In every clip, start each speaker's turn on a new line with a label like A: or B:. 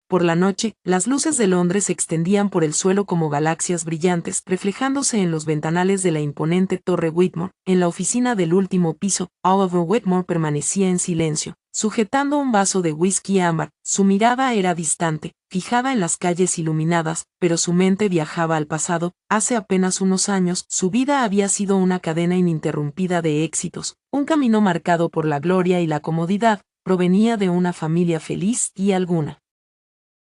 A: Por la noche, las luces de Londres se extendían por el suelo como galaxias brillantes, reflejándose en los ventanales de la imponente Torre Whitmore. En la oficina del último piso, Oliver Whitmore permanecía en silencio, sujetando un vaso de whisky ámbar. Su mirada era distante, fijada en las calles iluminadas, pero su mente viajaba al pasado. Hace apenas unos años, su vida había sido una cadena ininterrumpida de éxitos, un camino marcado por la gloria y la comodidad. Provenía de una familia feliz y alguna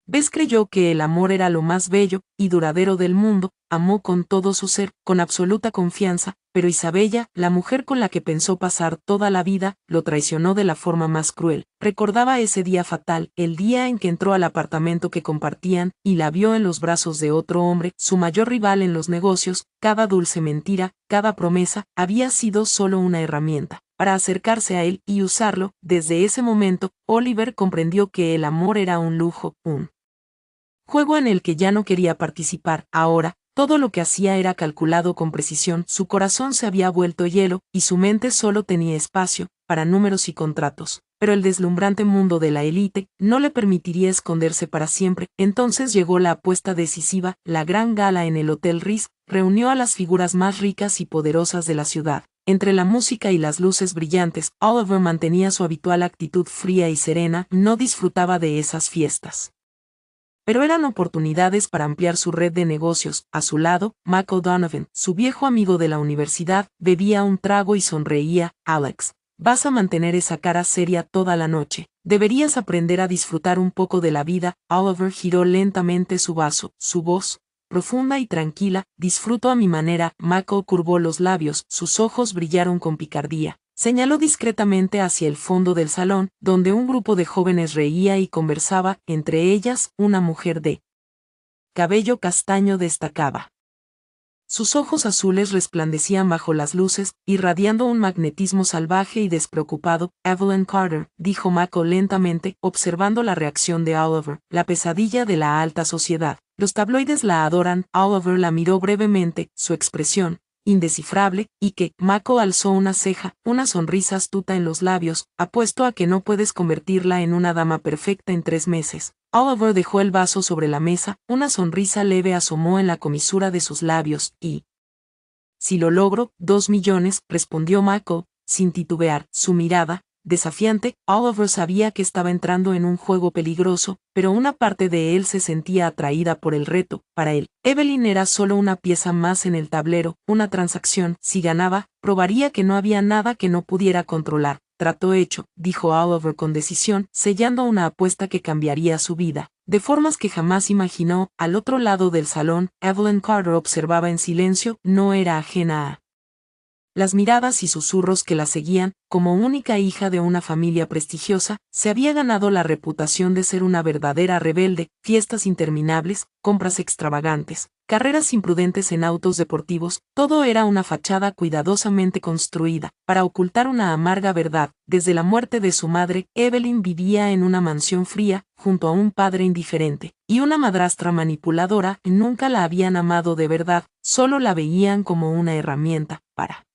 A: vez creyó que el amor era lo más bello y duradero del mundo. Amó con todo su ser, con absoluta confianza, pero Isabella, la mujer con la que pensó pasar toda la vida, lo traicionó de la forma más cruel. Recordaba ese día fatal, el día en que entró al apartamento que compartían, y la vio en los brazos de otro hombre, su mayor rival en los negocios. Cada dulce mentira, cada promesa, había sido solo una herramienta para acercarse a él y usarlo. Desde ese momento, Oliver comprendió que el amor era un lujo, un juego en el que ya no quería participar. Ahora, todo lo que hacía era calculado con precisión. Su corazón se había vuelto hielo, y su mente solo tenía espacio para números y contratos. Pero el deslumbrante mundo de la élite no le permitiría esconderse para siempre. Entonces llegó la apuesta decisiva. La gran gala en el Hotel Ritz reunió a las figuras más ricas y poderosas de la ciudad. Entre la música y las luces brillantes, Oliver mantenía su habitual actitud fría y serena. No disfrutaba de esas fiestas, pero eran oportunidades para ampliar su red de negocios. A su lado, Mac O'Donovan, su viejo amigo de la universidad, bebía un trago y sonreía. Alex, vas a mantener esa cara seria toda la noche. Deberías aprender a disfrutar un poco de la vida. Oliver giró lentamente su vaso, su voz profunda y tranquila. Disfruto a mi manera. Mac curvó los labios, sus ojos brillaron con picardía. Señaló discretamente hacia el fondo del salón, donde un grupo de jóvenes reía y conversaba. Entre ellas, una mujer de cabello castaño destacaba. Sus ojos azules resplandecían bajo las luces, irradiando un magnetismo salvaje y despreocupado. Evelyn Carter, dijo Mako lentamente, observando la reacción de Oliver, la pesadilla de la alta sociedad. Los tabloides la adoran. Oliver la miró brevemente, su expresión indescifrable, y que Mako alzó una ceja, una sonrisa astuta en los labios. Apuesto a que no puedes convertirla en una dama perfecta en 3 meses. Oliver dejó el vaso sobre la mesa, una sonrisa leve asomó en la comisura de sus labios, y si lo logro, 2 millones, respondió Mako, sin titubear. Su mirada, desafiante. Oliver sabía que estaba entrando en un juego peligroso, pero una parte de él se sentía atraída por el reto. Para él, Evelyn era solo una pieza más en el tablero, una transacción. Si ganaba, probaría que no había nada que no pudiera controlar. Trato hecho, dijo Oliver con decisión, sellando una apuesta que cambiaría su vida, de formas que jamás imaginó. Al otro lado del salón, Evelyn Carter observaba en silencio. No era ajena a las miradas y susurros que la seguían. Como única hija de una familia prestigiosa, se había ganado la reputación de ser una verdadera rebelde. Fiestas interminables, compras extravagantes, carreras imprudentes en autos deportivos, todo era una fachada cuidadosamente construida para ocultar una amarga verdad. Desde la muerte de su madre, Evelyn vivía en una mansión fría, junto a un padre indiferente y una madrastra manipuladora. Nunca la habían amado de verdad, solo la veían como una herramienta para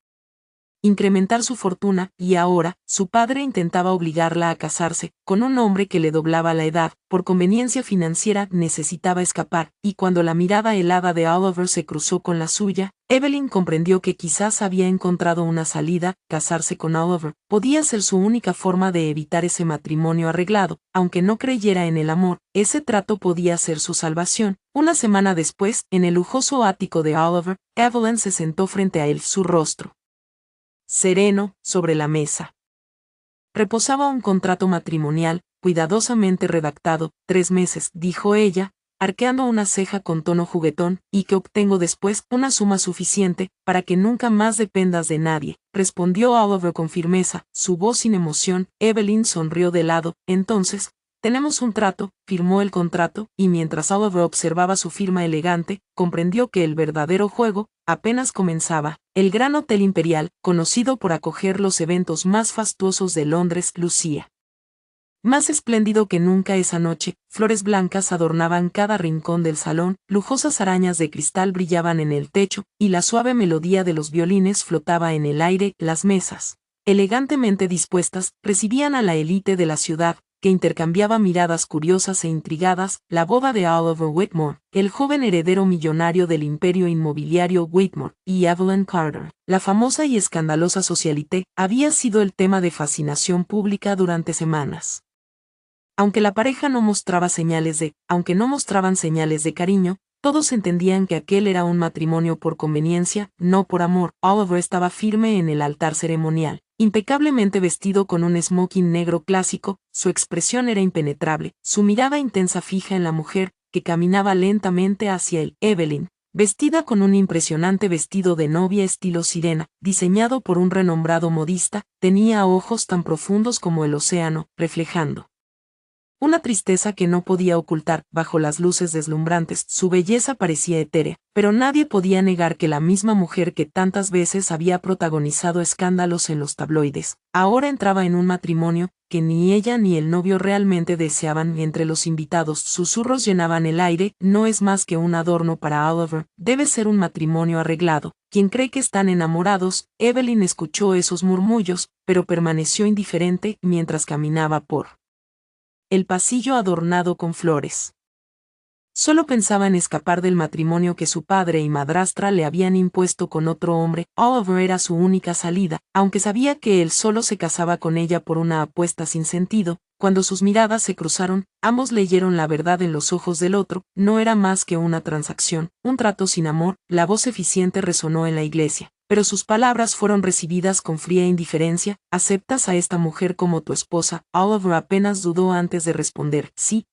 A: incrementar su fortuna, y ahora, su padre intentaba obligarla a casarse con un hombre que le doblaba la edad. Por conveniencia financiera necesitaba escapar, y cuando la mirada helada de Oliver se cruzó con la suya, Evelyn comprendió que quizás había encontrado una salida. Casarse con Oliver podía ser su única forma de evitar ese matrimonio arreglado. Aunque no creyera en el amor, ese trato podía ser su salvación. Una semana después, en el lujoso ático de Oliver, Evelyn se sentó frente a él. Su rostro sereno, sobre la mesa reposaba un contrato matrimonial, cuidadosamente redactado. 3 meses, dijo ella, arqueando una ceja con tono juguetón. ¿Y que obtengo después? Una suma suficiente para que nunca más dependas de nadie, respondió Oliver con firmeza, su voz sin emoción. Evelyn sonrió de lado. Entonces, tenemos un trato. Firmó el contrato, y mientras Oliver observaba su firma elegante, comprendió que el verdadero juego apenas comenzaba. El Gran Hotel Imperial, conocido por acoger los eventos más fastuosos de Londres, lucía más espléndido que nunca esa noche. Flores blancas adornaban cada rincón del salón, lujosas arañas de cristal brillaban en el techo, y la suave melodía de los violines flotaba en el aire. Las mesas, elegantemente dispuestas, recibían a la élite de la ciudad, que intercambiaba miradas curiosas e intrigadas. La boda de Oliver Whitmore, el joven heredero millonario del imperio inmobiliario Whitmore, y Evelyn Carter, la famosa y escandalosa socialité, había sido el tema de fascinación pública durante semanas. Aunque la pareja no mostraban señales de cariño, todos entendían que aquel era un matrimonio por conveniencia, no por amor. Oliver estaba firme en el altar ceremonial, impecablemente vestido con un smoking negro clásico, su expresión era impenetrable, su mirada intensa fija en la mujer, que caminaba lentamente hacia él. Evelyn, vestida con un impresionante vestido de novia estilo sirena, diseñado por un renombrado modista, tenía ojos tan profundos como el océano, reflejando una tristeza que no podía ocultar. Bajo las luces deslumbrantes, su belleza parecía etérea, pero nadie podía negar que la misma mujer que tantas veces había protagonizado escándalos en los tabloides, ahora entraba en un matrimonio que ni ella ni el novio realmente deseaban. Entre los invitados, susurros llenaban el aire. No es más que un adorno para Oliver, debe ser un matrimonio arreglado. ¿Quién cree que están enamorados? Evelyn escuchó esos murmullos, pero permaneció indiferente mientras caminaba por el pasillo adornado con flores. Solo pensaba en escapar del matrimonio que su padre y madrastra le habían impuesto con otro hombre. Oliver era su única salida, aunque sabía que él solo se casaba con ella por una apuesta sin sentido. Cuando sus miradas se cruzaron, ambos leyeron la verdad en los ojos del otro. No era más que una transacción, un trato sin amor. La voz eficiente resonó en la iglesia, pero sus palabras fueron recibidas con fría indiferencia. ¿Aceptas a esta mujer como tu esposa? Oliver apenas dudó antes de responder, sí.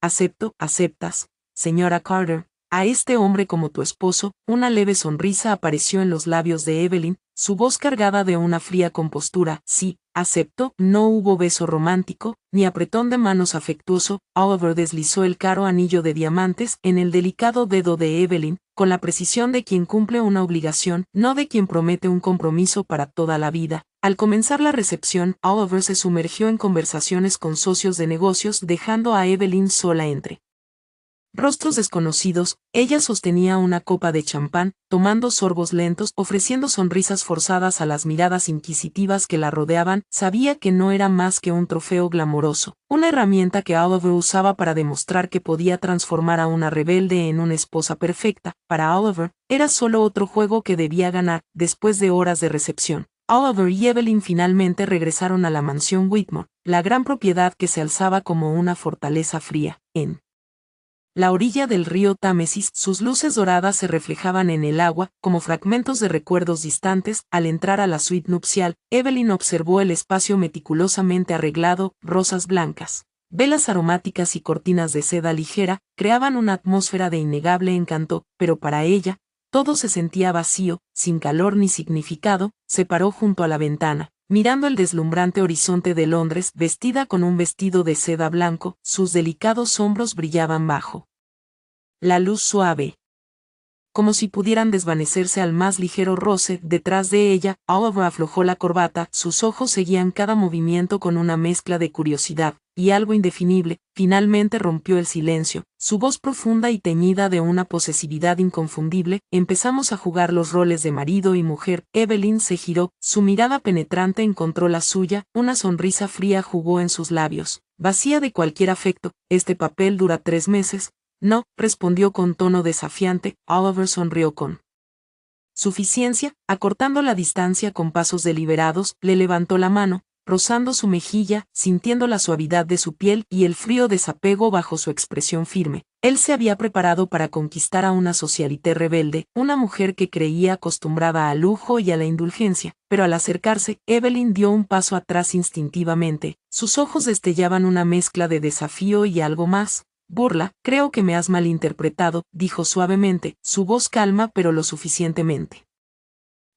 A: ¿Aceptas, señora Carter, a este hombre como tu esposo? Una leve sonrisa apareció en los labios de Evelyn, su voz cargada de una fría compostura. Sí, acepto. No hubo beso romántico, ni apretón de manos afectuoso. Oliver deslizó el caro anillo de diamantes en el delicado dedo de Evelyn, con la precisión de quien cumple una obligación, no de quien promete un compromiso para toda la vida. Al comenzar la recepción, Oliver se sumergió en conversaciones con socios de negocios, dejando a Evelyn sola entre rostros desconocidos. Ella sostenía una copa de champán, tomando sorbos lentos, ofreciendo sonrisas forzadas a las miradas inquisitivas que la rodeaban. Sabía que no era más que un trofeo glamoroso, una herramienta que Oliver usaba para demostrar que podía transformar a una rebelde en una esposa perfecta. Para Oliver, era solo otro juego que debía ganar. Después de horas de recepción, Oliver y Evelyn finalmente regresaron a la mansión Whitmore, la gran propiedad que se alzaba como una fortaleza fría, en la orilla del río Támesis. Sus luces doradas se reflejaban en el agua, como fragmentos de recuerdos distantes. Al entrar a la suite nupcial, Evelyn observó el espacio meticulosamente arreglado. Rosas blancas, velas aromáticas y cortinas de seda ligera creaban una atmósfera de innegable encanto, pero para ella, todo se sentía vacío, sin calor ni significado. Se paró junto a la ventana, mirando el deslumbrante horizonte de Londres. Vestida con un vestido de seda blanco, sus delicados hombros brillaban bajo la luz suave, como si pudieran desvanecerse al más ligero roce. Detrás de ella, Oliver aflojó la corbata. Sus ojos seguían cada movimiento con una mezcla de curiosidad y algo indefinible. Finalmente rompió el silencio, su voz profunda y teñida de una posesividad inconfundible. Empezamos a jugar los roles de marido y mujer. Evelyn se giró, su mirada penetrante encontró la suya, una sonrisa fría jugó en sus labios, vacía de cualquier afecto. Este papel dura 3 meses. No, respondió con tono desafiante. Oliver sonrió con suficiencia, acortando la distancia con pasos deliberados. Le levantó la mano, rozando su mejilla, sintiendo la suavidad de su piel y el frío desapego bajo su expresión firme. Él se había preparado para conquistar a una socialité rebelde, una mujer que creía acostumbrada al lujo y a la indulgencia, pero al acercarse, Evelyn dio un paso atrás instintivamente. Sus ojos destellaban una mezcla de desafío y algo más. Burla. Creo que me has malinterpretado, dijo suavemente, su voz calma pero lo suficientemente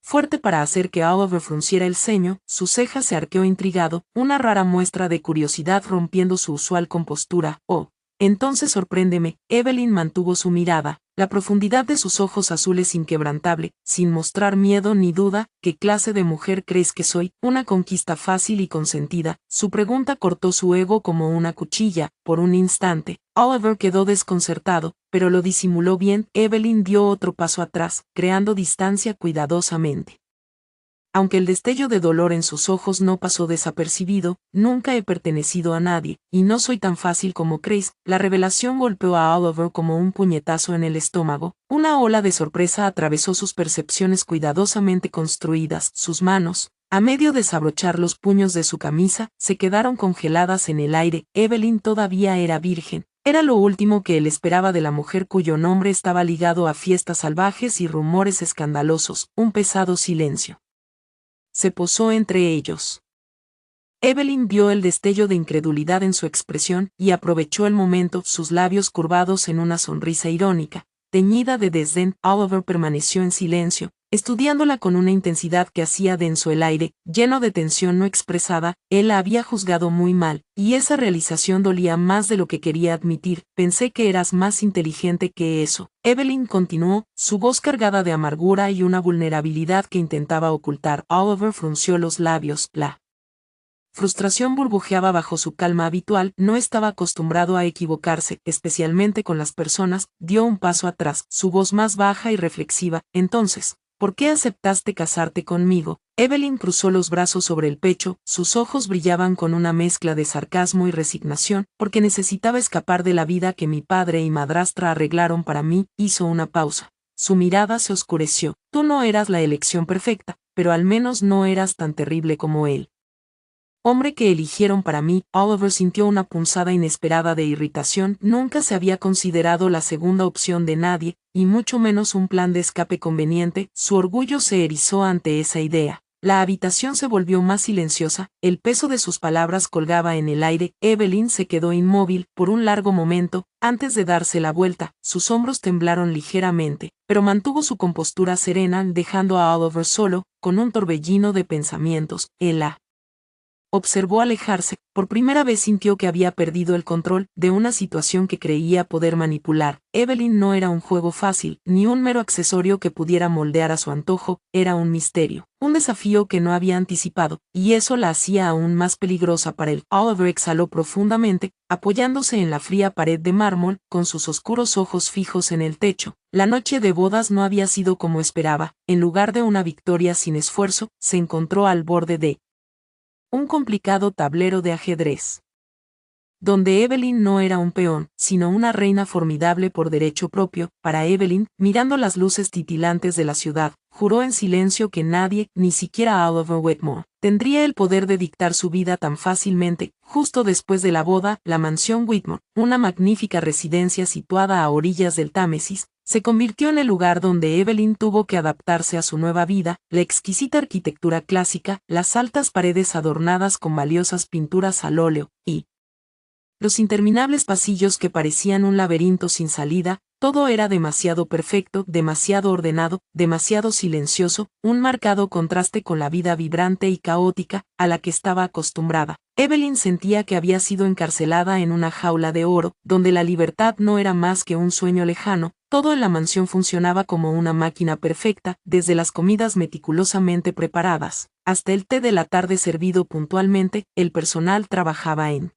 A: fuerte para hacer que Oliver frunciera el ceño. Su ceja se arqueó intrigado, una rara muestra de curiosidad rompiendo su usual compostura. Oh, entonces sorpréndeme. Evelyn mantuvo su mirada, la profundidad de sus ojos azules inquebrantable, sin mostrar miedo ni duda. ¿Qué clase de mujer crees que soy? Una conquista fácil y consentida. Su pregunta cortó su ego como una cuchilla. Por un instante, Oliver quedó desconcertado, pero lo disimuló bien. Evelyn dio otro paso atrás, creando distancia cuidadosamente. Aunque el destello de dolor en sus ojos no pasó desapercibido, nunca he pertenecido a nadie, y no soy tan fácil como creéis. La revelación golpeó a Oliver como un puñetazo en el estómago. Una ola de sorpresa atravesó sus percepciones cuidadosamente construidas. Sus manos, a medio desabrochar los puños de su camisa, se quedaron congeladas en el aire. Evelyn todavía era virgen. Era lo último que él esperaba de la mujer cuyo nombre estaba ligado a fiestas salvajes y rumores escandalosos. Un pesado silencio se posó entre ellos. Evelyn vio el destello de incredulidad en su expresión y aprovechó el momento, sus labios curvados en una sonrisa irónica, teñida de desdén. Oliver permaneció en silencio, estudiándola con una intensidad que hacía denso el aire, lleno de tensión no expresada. Él la había juzgado muy mal, y esa realización dolía más de lo que quería admitir. Pensé que eras más inteligente que eso. Evelyn continuó, su voz cargada de amargura y una vulnerabilidad que intentaba ocultar. Oliver frunció los labios. La frustración burbujeaba bajo su calma habitual. No estaba acostumbrado a equivocarse, especialmente con las personas. Dio un paso atrás, su voz más baja y reflexiva. Entonces, ¿por qué aceptaste casarte conmigo? Evelyn cruzó los brazos sobre el pecho, sus ojos brillaban con una mezcla de sarcasmo y resignación. Porque necesitaba escapar de la vida que mi padre y madrastra arreglaron para mí. Hizo una pausa. Su mirada se oscureció. Tú no eras la elección perfecta, pero al menos no eras tan terrible como él. Hombre que eligieron para mí. Oliver sintió una punzada inesperada de irritación. Nunca se había considerado la segunda opción de nadie, y mucho menos un plan de escape conveniente. Su orgullo se erizó ante esa idea. La habitación se volvió más silenciosa, el peso de sus palabras colgaba en el aire. Evelyn se quedó inmóvil por un largo momento, antes de darse la vuelta. Sus hombros temblaron ligeramente, pero mantuvo su compostura serena, dejando a Oliver solo, con un torbellino de pensamientos. Él la observó alejarse. Por primera vez sintió que había perdido el control de una situación que creía poder manipular. Evelyn no era un juego fácil, ni un mero accesorio que pudiera moldear a su antojo. Era un misterio, un desafío que no había anticipado, y eso la hacía aún más peligrosa para él. Oliver exhaló profundamente, apoyándose en la fría pared de mármol, con sus oscuros ojos fijos en el techo. La noche de bodas no había sido como esperaba. En lugar de una victoria sin esfuerzo, se encontró al borde de un complicado tablero de ajedrez, donde Evelyn no era un peón, sino una reina formidable por derecho propio. Para Evelyn, mirando las luces titilantes de la ciudad, juró en silencio que nadie, ni siquiera Oliver Wetmore, tendría el poder de dictar su vida tan fácilmente. Justo después de la boda, la mansión Whitmore, una magnífica residencia situada a orillas del Támesis, se convirtió en el lugar donde Evelyn tuvo que adaptarse a su nueva vida. La exquisita arquitectura clásica, las altas paredes adornadas con valiosas pinturas al óleo, y los interminables pasillos que parecían un laberinto sin salida. Todo era demasiado perfecto, demasiado ordenado, demasiado silencioso, un marcado contraste con la vida vibrante y caótica a la que estaba acostumbrada. Evelyn sentía que había sido encarcelada en una jaula de oro, donde la libertad no era más que un sueño lejano. Todo en la mansión funcionaba como una máquina perfecta, desde las comidas meticulosamente preparadas, hasta el té de la tarde servido puntualmente. El personal trabajaba en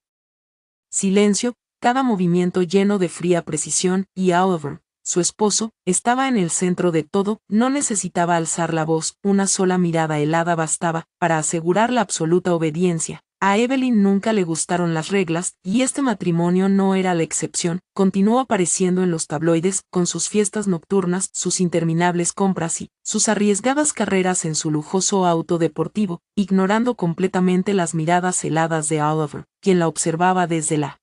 A: silencio, cada movimiento lleno de fría precisión, y Oliver, su esposo, estaba en el centro de todo. No necesitaba alzar la voz, una sola mirada helada bastaba para asegurar la absoluta obediencia. A Evelyn nunca le gustaron las reglas, y este matrimonio no era la excepción. Continuó apareciendo en los tabloides, con sus fiestas nocturnas, sus interminables compras y sus arriesgadas carreras en su lujoso auto deportivo, ignorando completamente las miradas heladas de Oliver, quien la observaba desde la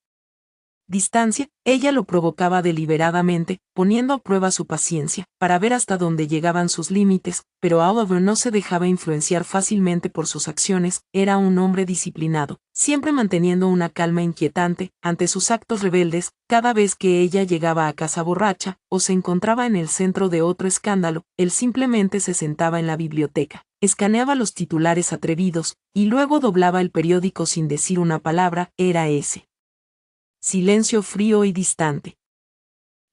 A: distancia. Ella lo provocaba deliberadamente, poniendo a prueba su paciencia, para ver hasta dónde llegaban sus límites, pero Oliver no se dejaba influenciar fácilmente por sus acciones. Era un hombre disciplinado, siempre manteniendo una calma inquietante ante sus actos rebeldes. Cada vez que ella llegaba a casa borracha, o se encontraba en el centro de otro escándalo, él simplemente se sentaba en la biblioteca, escaneaba los titulares atrevidos, y luego doblaba el periódico sin decir una palabra. Era ese silencio frío y distante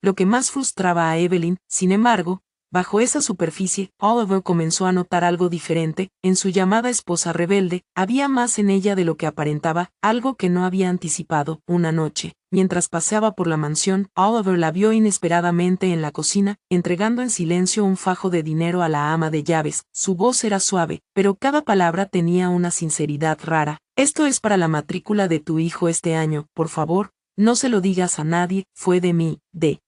A: lo que más frustraba a Evelyn. Sin embargo, Bajo esa superficie, Oliver comenzó a notar algo diferente. En su llamada esposa rebelde, había más en ella de lo que aparentaba, algo que no había anticipado. Una noche, mientras paseaba por la mansión, Oliver la vio inesperadamente en la cocina, entregando en silencio un fajo de dinero a la ama de llaves. Su voz era suave, pero cada palabra tenía una sinceridad rara. «Esto es para la matrícula de tu hijo este año, por favor, no se lo digas a nadie, fue de mí, de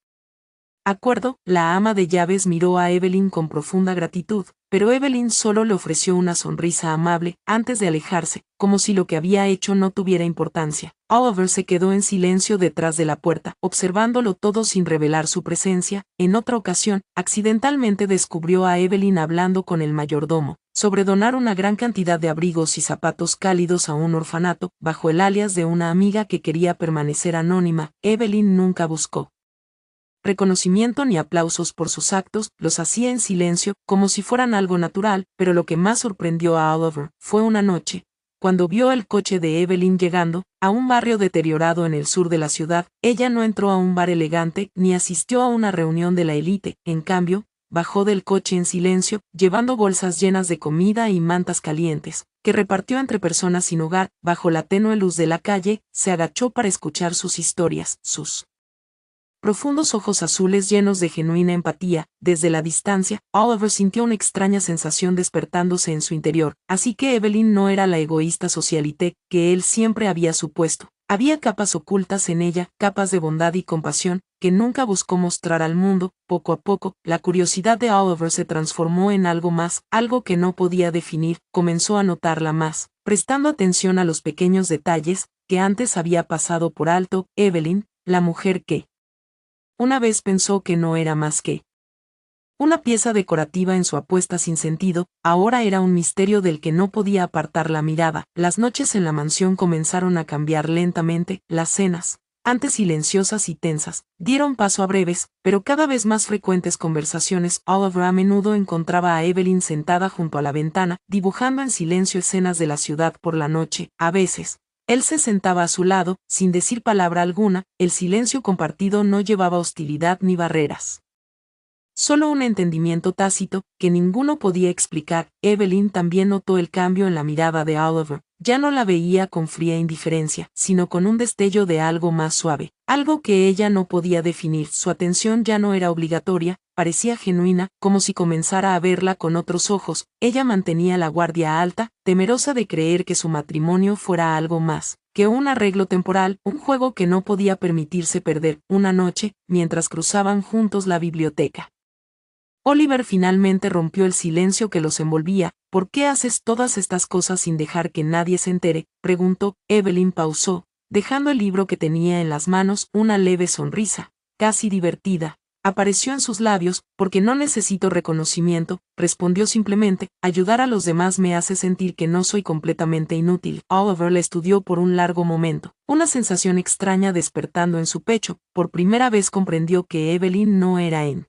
A: acuerdo». La ama de llaves miró a Evelyn con profunda gratitud, pero Evelyn solo le ofreció una sonrisa amable, antes de alejarse, como si lo que había hecho no tuviera importancia. Oliver se quedó en silencio detrás de la puerta, observándolo todo sin revelar su presencia. En otra ocasión, accidentalmente descubrió a Evelyn hablando con el mayordomo sobre donar una gran cantidad de abrigos y zapatos cálidos a un orfanato, bajo el alias de una amiga que quería permanecer anónima. Evelyn nunca buscó reconocimiento ni aplausos por sus actos, los hacía en silencio, como si fueran algo natural, pero lo que más sorprendió a Oliver fue una noche, cuando vio el coche de Evelyn llegando a un barrio deteriorado en el sur de la ciudad. Ella no entró a un bar elegante ni asistió a una reunión de la élite, en cambio, bajó del coche en silencio, llevando bolsas llenas de comida y mantas calientes, que repartió entre personas sin hogar. Bajo la tenue luz de la calle, se agachó para escuchar sus historias, sus profundos ojos azules llenos de genuina empatía. Desde la distancia, Oliver sintió una extraña sensación despertándose en su interior, así que Evelyn no era la egoísta socialité que él siempre había supuesto. Había capas ocultas en ella, capas de bondad y compasión, que nunca buscó mostrar al mundo. Poco a poco, la curiosidad de Oliver se transformó en algo más, algo que no podía definir. Comenzó a notarla más, prestando atención a los pequeños detalles que antes había pasado por alto. Evelyn, la mujer que una vez pensó que no era más que una pieza decorativa en su apuesta sin sentido, ahora era un misterio del que no podía apartar la mirada. Las noches en la mansión comenzaron a cambiar lentamente. Las cenas, antes silenciosas y tensas, dieron paso a breves, pero cada vez más frecuentes conversaciones. Oliver a menudo encontraba a Evelyn sentada junto a la ventana, dibujando en silencio escenas de la ciudad por la noche. A veces, él se sentaba a su lado, sin decir palabra alguna. El silencio compartido no llevaba hostilidad ni barreras, solo un entendimiento tácito, que ninguno podía explicar. Evelyn también notó el cambio en la mirada de Oliver. Ya no la veía con fría indiferencia, sino con un destello de algo más suave, algo que ella no podía definir. Su atención ya no era obligatoria, parecía genuina, como si comenzara a verla con otros ojos. Ella mantenía la guardia alta, temerosa de creer que su matrimonio fuera algo más que un arreglo temporal, un juego que no podía permitirse perder. Una noche, mientras cruzaban juntos la biblioteca, Oliver finalmente rompió el silencio que los envolvía. «¿Por qué haces todas estas cosas sin dejar que nadie se entere?», preguntó. Evelyn pausó, dejando el libro que tenía en las manos. Una leve sonrisa, casi divertida, apareció en sus labios. «Porque no necesito reconocimiento», respondió simplemente. «Ayudar a los demás me hace sentir que no soy completamente inútil». Oliver la estudió por un largo momento, una sensación extraña despertando en su pecho. Por primera vez comprendió que Evelyn no era en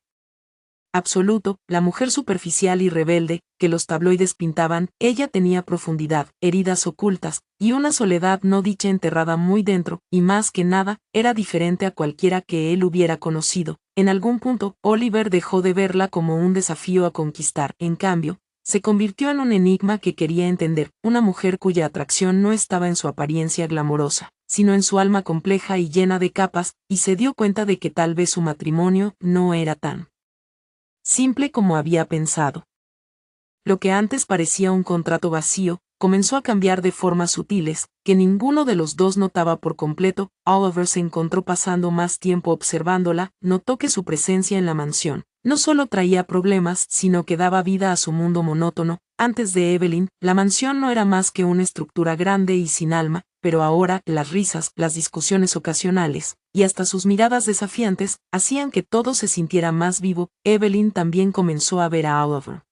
A: absoluto la mujer superficial y rebelde que los tabloides pintaban. Ella tenía profundidad, heridas ocultas, y una soledad no dicha enterrada muy dentro, y más que nada, era diferente a cualquiera que él hubiera conocido. En algún punto, Oliver dejó de verla como un desafío a conquistar. En cambio, se convirtió en un enigma que quería entender, una mujer cuya atracción no estaba en su apariencia glamorosa, sino en su alma compleja y llena de capas, y se dio cuenta de que tal vez su matrimonio no era tan simple como había pensado. Lo que antes parecía un contrato vacío, comenzó a cambiar de formas sutiles, que ninguno de los dos notaba por completo. Oliver se encontró pasando más tiempo observándola. Notó que su presencia en la mansión no solo traía problemas, sino que daba vida a su mundo monótono. Antes de Evelyn, la mansión no era más que una estructura grande y sin alma, pero ahora, las risas, las discusiones ocasionales, y hasta sus miradas desafiantes, hacían que todo se sintiera más vivo. Evelyn también comenzó a ver a Oliver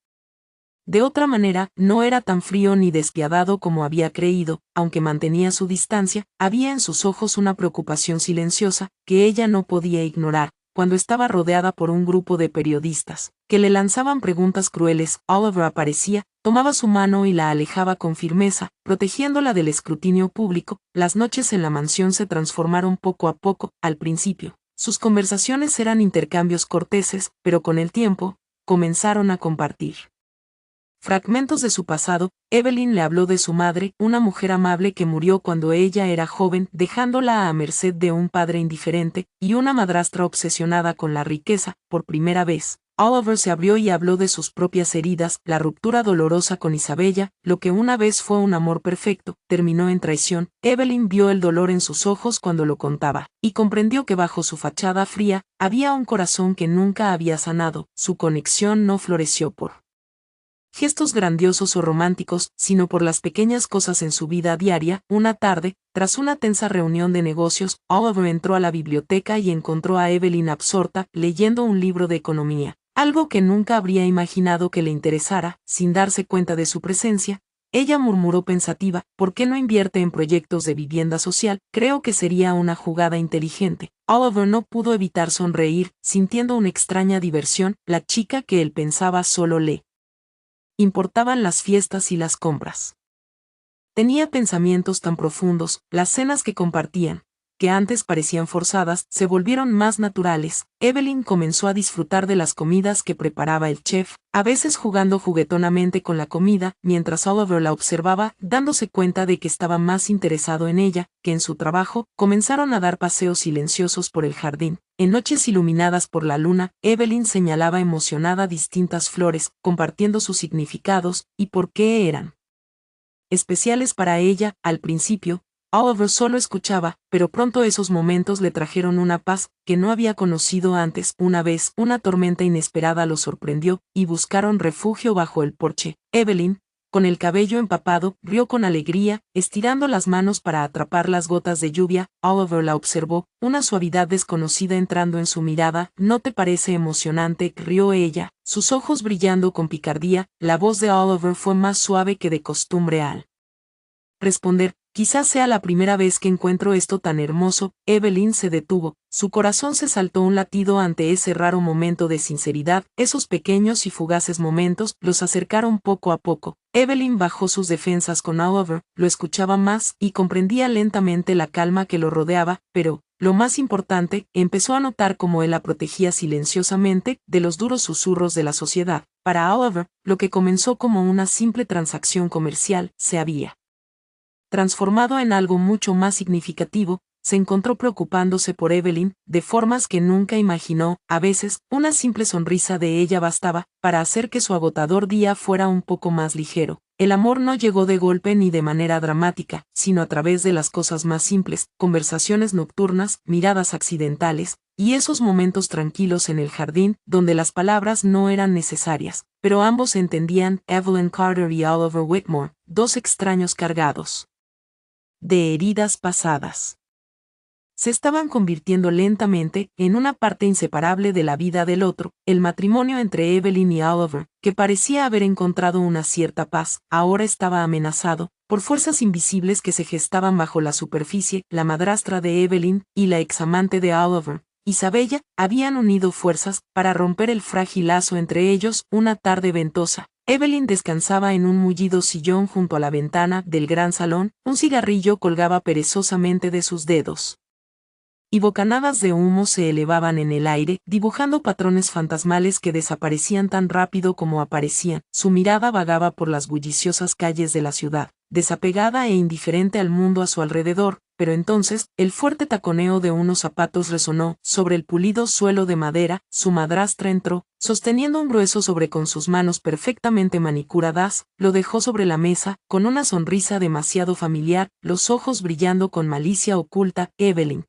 A: de otra manera. No era tan frío ni despiadado como había creído. Aunque mantenía su distancia, había en sus ojos una preocupación silenciosa, que ella no podía ignorar. Cuando estaba rodeada por un grupo de periodistas que le lanzaban preguntas crueles, Oliver aparecía, tomaba su mano y la alejaba con firmeza, protegiéndola del escrutinio público. Las noches en la mansión se transformaron poco a poco. Al principio, sus conversaciones eran intercambios corteses, pero con el tiempo comenzaron a compartir fragmentos de su pasado. Evelyn le habló de su madre, una mujer amable que murió cuando ella era joven, dejándola a merced de un padre indiferente, y una madrastra obsesionada con la riqueza. Por primera vez, Oliver se abrió y habló de sus propias heridas. La ruptura dolorosa con Isabella, lo que una vez fue un amor perfecto, terminó en traición. Evelyn vio el dolor en sus ojos cuando lo contaba, y comprendió que bajo su fachada fría, había un corazón que nunca había sanado. Su conexión no floreció por gestos grandiosos o románticos, sino por las pequeñas cosas en su vida diaria. Una tarde, tras una tensa reunión de negocios, Oliver entró a la biblioteca y encontró a Evelyn absorta, leyendo un libro de economía, algo que nunca habría imaginado que le interesara. Sin darse cuenta de su presencia, ella murmuró pensativa: ¿por qué no invierte en proyectos de vivienda social? Creo que sería una jugada inteligente. Oliver no pudo evitar sonreír, sintiendo una extraña diversión. La chica que él pensaba solo le importaban las fiestas y las compras. Tenía pensamientos tan profundos. Las cenas que compartían, que antes parecían forzadas, se volvieron más naturales. Evelyn comenzó a disfrutar de las comidas que preparaba el chef, a veces jugando juguetonamente con la comida, mientras Oliver la observaba, dándose cuenta de que estaba más interesado en ella que en su trabajo. Comenzaron a dar paseos silenciosos por el jardín. En noches iluminadas por la luna, Evelyn señalaba emocionada distintas flores, compartiendo sus significados y por qué eran especiales para ella. Al principio, Oliver solo escuchaba, pero pronto esos momentos le trajeron una paz que no había conocido antes. Una vez, una tormenta inesperada lo sorprendió, y buscaron refugio bajo el porche. Evelyn, con el cabello empapado, rió con alegría, estirando las manos para atrapar las gotas de lluvia. Oliver la observó, una suavidad desconocida entrando en su mirada. ¿No te parece emocionante?, rió ella, sus ojos brillando con picardía. La voz de Oliver fue más suave que de costumbre al responder: quizás sea la primera vez que encuentro esto tan hermoso. Evelyn se detuvo, su corazón se saltó un latido ante ese raro momento de sinceridad. Esos pequeños y fugaces momentos los acercaron poco a poco. Evelyn bajó sus defensas con Oliver, lo escuchaba más y comprendía lentamente la calma que lo rodeaba, pero, lo más importante, empezó a notar cómo él la protegía silenciosamente de los duros susurros de la sociedad. Para Oliver, lo que comenzó como una simple transacción comercial se había transformado en algo mucho más significativo. Se encontró preocupándose por Evelyn, de formas que nunca imaginó. A veces, una simple sonrisa de ella bastaba para hacer que su agotador día fuera un poco más ligero. El amor no llegó de golpe ni de manera dramática, sino a través de las cosas más simples: conversaciones nocturnas, miradas accidentales, y esos momentos tranquilos en el jardín, donde las palabras no eran necesarias, pero ambos se entendían. Evelyn Carter y Oliver Whitmore, dos extraños cargados de heridas pasadas, se estaban convirtiendo lentamente en una parte inseparable de la vida del otro. El matrimonio entre Evelyn y Oliver, que parecía haber encontrado una cierta paz, ahora estaba amenazado por fuerzas invisibles que se gestaban bajo la superficie. La madrastra de Evelyn y la examante de Oliver, Isabella, habían unido fuerzas para romper el frágil lazo entre ellos. Una tarde ventosa, Evelyn descansaba en un mullido sillón junto a la ventana del gran salón. Un cigarrillo colgaba perezosamente de sus dedos, y bocanadas de humo se elevaban en el aire, dibujando patrones fantasmales que desaparecían tan rápido como aparecían. Su mirada vagaba por las bulliciosas calles de la ciudad, desapegada e indiferente al mundo a su alrededor. Pero entonces, el fuerte taconeo de unos zapatos resonó sobre el pulido suelo de madera. Su madrastra entró, sosteniendo un grueso sobre con sus manos perfectamente manicuradas. Lo dejó sobre la mesa, con una sonrisa demasiado familiar, los ojos brillando con malicia oculta. Evelyn,